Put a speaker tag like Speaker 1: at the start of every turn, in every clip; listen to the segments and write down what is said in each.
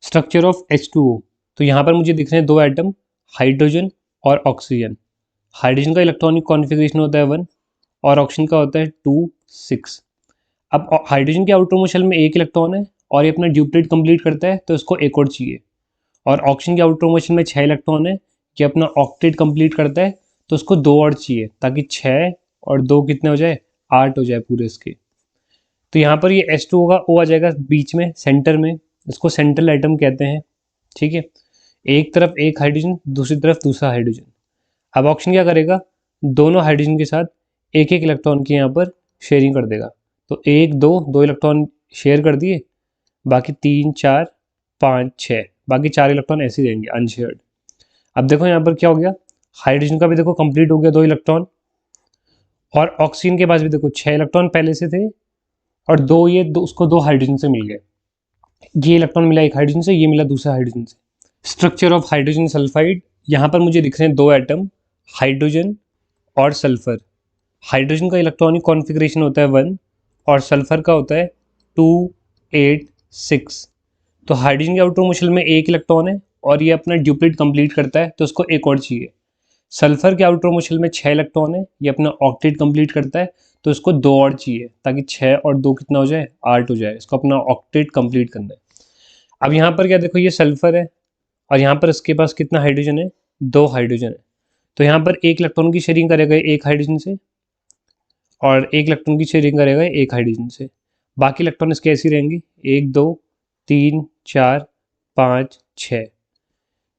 Speaker 1: Structure of H2O। तो यहाँ पर मुझे दिख रहे हैं दो एटम, हाइड्रोजन और ऑक्सीजन। हाइड्रोजन का इलेक्ट्रॉनिक कॉन्फ़िगरेशन होता है 1 और ऑक्सीजन का होता है 2 6। अब हाइड्रोजन के आउटर मोस्ट शेल में एक इलेक्ट्रॉन है और ये अपना ड्यूप्लेट कंप्लीट करता है, तो इसको एक और चाहिए। और ऑक्सीजन के आउटर मोस्ट शेल में 6 इलेक्ट्रॉन है, ये अपना ऑक्टेट कंप्लीट करता है, तो उसको 2 और चाहिए, ताकि 6 और 2 कितने हो जाए, 8 हो जाए पूरे इसके। तो यहाँ पर ये H2O का O आ जाएगा बीच में सेंटर में, इसको सेंट्रल एटम कहते हैं। ठीक है, एक तरफ एक हाइड्रोजन, दूसरी तरफ दूसरा हाइड्रोजन। अब ऑक्सीजन क्या करेगा, दोनों हाइड्रोजन के साथ एक एक इलेक्ट्रॉन की यहाँ पर शेयरिंग कर देगा। तो एक दो इलेक्ट्रॉन शेयर कर दिए, बाकी 3 4 5 6, बाकी 4 इलेक्ट्रॉन ऐसे ही रहेंगे अनशेयर्ड। अब देखो यहाँ पर क्या हो गया, हाइड्रोजन का भी देखो कंप्लीट हो गया 2 इलेक्ट्रॉन, और ऑक्सीजन के पास भी देखो 6 इलेक्ट्रॉन पहले से थे, और उसको 2 हाइड्रोजन से मिल गए। ये इलेक्ट्रॉन मिला एक हाइड्रोजन से, ये मिला दूसरा हाइड्रोजन से। Structure of hydrogen sulphide. यहाँ पर मुझे दिख रहे हैं दो एटम, हाइड्रोजन और सल्फर। हाइड्रोजन का इलेक्ट्रॉनिक कॉन्फ़िगरेशन होता है 1 और सल्फर का होता है 2 8 6। तो हाइड्रोजन के आउटर मोस्ट शेल में एक इलेक्ट्रॉन है और ये अपना ड्यूप्लेट कंप्लीट करता है, तो उसको एक और चाहिए। सल्फर के आउटर मोस्ट शेल में 6 इलेक्ट्रॉन है, ये अपना ऑक्टेट कंप्लीट करता है, तो इसको 2 और चाहिए, ताकि 6 और 2 कितना हो जाए, 8 हो जाए। इसको अपना ऑक्टेट कंप्लीट करना है। अब यहाँ पर क्या देखो, ये सल्फर है और यहाँ पर इसके पास कितना हाइड्रोजन है, 2 हाइड्रोजन है। तो यहाँ पर एक इलेक्ट्रॉन की शेयरिंग करेगा एक हाइड्रोजन से, और एक इलेक्ट्रॉन की शेयरिंग करेगा एक हाइड्रोजन से। बाकी इलेक्ट्रॉन इसके ऐसे ही रहेंगे, 1 2 3 4 5 6।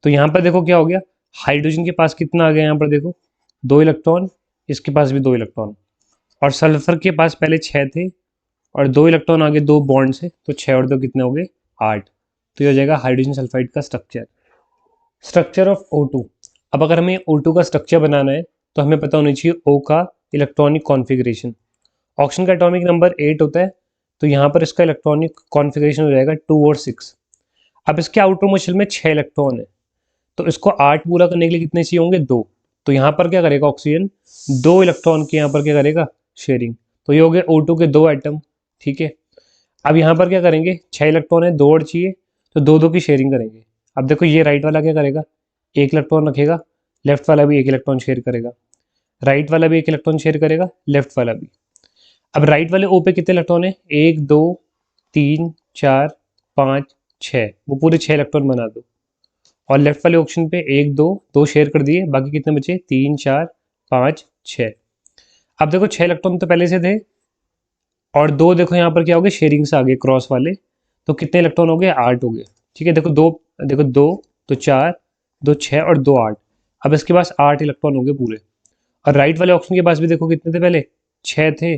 Speaker 1: तो यहाँ पर देखो क्या हो गया, हाइड्रोजन के पास कितना आ गया, यहाँ पर देखो 2 इलेक्ट्रॉन, इसके पास भी 2 इलेक्ट्रॉन, और सल्फर के पास पहले 6 थे और 2 इलेक्ट्रॉन आगे 2 बॉन्ड से, तो 6 और 2 कितने हो गए, 8। तो ये हो जाएगा हाइड्रोजन सल्फाइड का स्ट्रक्चर। Structure of O2। अब अगर हमें O2 का स्ट्रक्चर बनाना है, तो हमें पता होना चाहिए O का इलेक्ट्रॉनिक कॉन्फ़िगरेशन। ऑक्सीजन का एटॉमिक नंबर 8 होता है, तो यहाँ पर इसका इलेक्ट्रॉनिक कॉन्फ़िगरेशन हो जाएगा 2 और 6। अब इसके आउटर मोस्ट शेल में 6 इलेक्ट्रॉन है, तो इसको 8 पूरा करने के लिए कितने चाहिए होंगे, 2। तो यहाँ पर क्या करेगा ऑक्सीजन, 2 इलेक्ट्रॉन की यहाँ पर क्या करेगा, शेयरिंग। तो ये हो गए O2 के 2 एटम। ठीक है, अब यहाँ पर क्या करेंगे, 6 इलेक्ट्रॉन है, 2 और चाहिए, तो 2 2 की शेयरिंग करेंगे। अब देखो ये राइट वाला क्या करेगा, एक इलेक्ट्रॉन रखेगा, लेफ्ट वाला भी एक इलेक्ट्रॉन शेयर करेगा, राइट वाला भी एक इलेक्ट्रॉन शेयर करेगा, लेफ्ट वाला भी। अब राइट वाले O पे कितने इलेक्ट्रॉन है, 1 2 3 4 5 6, वो पूरे 6 इलेक्ट्रॉन बना दो। और लेफ्ट वाले ऑप्शन पे 1 2 2 शेयर कर दिए, बाकी कितने बचे, 3 4 5 6। अब देखो 6 इलेक्ट्रॉन तो पहले से थे, और 2 देखो यहाँ पर क्या हो गए, शेयरिंग से आगे क्रॉस वाले, तो कितने इलेक्ट्रॉन हो गए, 8 हो गए। ठीक है, देखो 2, देखो 2 तो 4 2 6 और 2 8। अब इसके पास 8 इलेक्ट्रॉन हो गए पूरे। और राइट वाले ऑप्शन के पास भी देखो कितने थे, पहले 6 थे,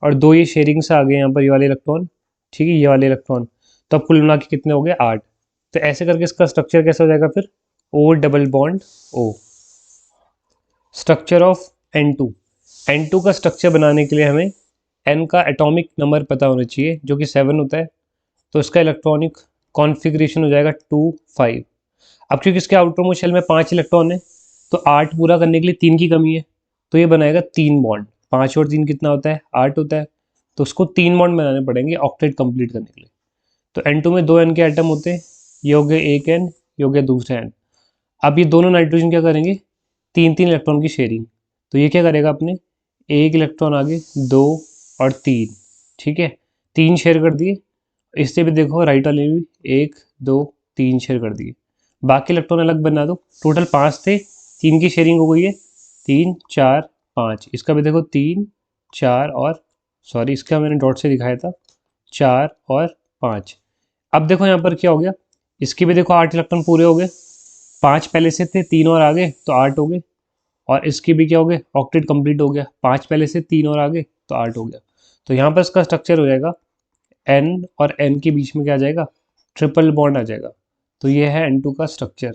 Speaker 1: और 2 ये शेयरिंग से आ गए यहाँ पर, ये वाले इलेक्ट्रॉन। ठीक है, ये वाले इलेक्ट्रॉन, तो अब कुल मिला के कितने हो गए, 8। तो ऐसे करके इसका स्ट्रक्चर कैसा हो जाएगा फिर, O double bond O। Structure of N2। N2 का स्ट्रक्चर बनाने के लिए हमें N का एटॉमिक नंबर पता होना चाहिए, जो कि 7 होता है। तो इसका इलेक्ट्रॉनिक कॉन्फ़िगरेशन हो जाएगा 2 5। अब क्योंकि इसके आउटर मोस्ट शेल में 5 इलेक्ट्रॉन है, तो 8 पूरा करने के लिए 3 की कमी है, तो ये बनाएगा 3 बॉन्ड। 5 और 3 कितना होता है, 8 होता है, तो उसको 3 बॉन्ड बनाने पड़ेंगे ऑक्टेट कंप्लीट करने के लिए। तो N2 में 2 N के आइटम होते हैं, ये हो गया एक N, ये हो गया दूसरा N। अब ये दोनों नाइट्रोजन क्या करेंगे, 3 3 इलेक्ट्रॉन की शेयरिंग। तो ये क्या करेगा, अपने एक इलेक्ट्रॉन आगे, 2 और 3। ठीक है, 3 शेयर कर दिए। इससे भी देखो राइट वाले में भी 1 2 3 शेयर कर दिए, बाकी इलेक्ट्रॉन अलग बना दो। टोटल 5 थे, 3 की शेयरिंग हो गई है, 3 4 5। इसका भी देखो 3 4 और सॉरी, इसका मैंने डॉट से दिखाया था, 4 और 5। अब देखो यहाँ पर क्या हो गया, इसके भी देखो 8 इलेक्ट्रॉन पूरे हो गए, 5 पहले से थे, 3 और आगे, तो 8 हो गए। और इसके भी क्या हो गए, ऑक्टेट कंप्लीट हो गया, 5 पहले से, 3 और आगे, तो 8 हो गया। तो यहाँ पर इसका स्ट्रक्चर हो जाएगा, N और N के बीच में क्या आ जाएगा, ट्रिपल बॉन्ड आ जाएगा। तो ये है N2 का स्ट्रक्चर।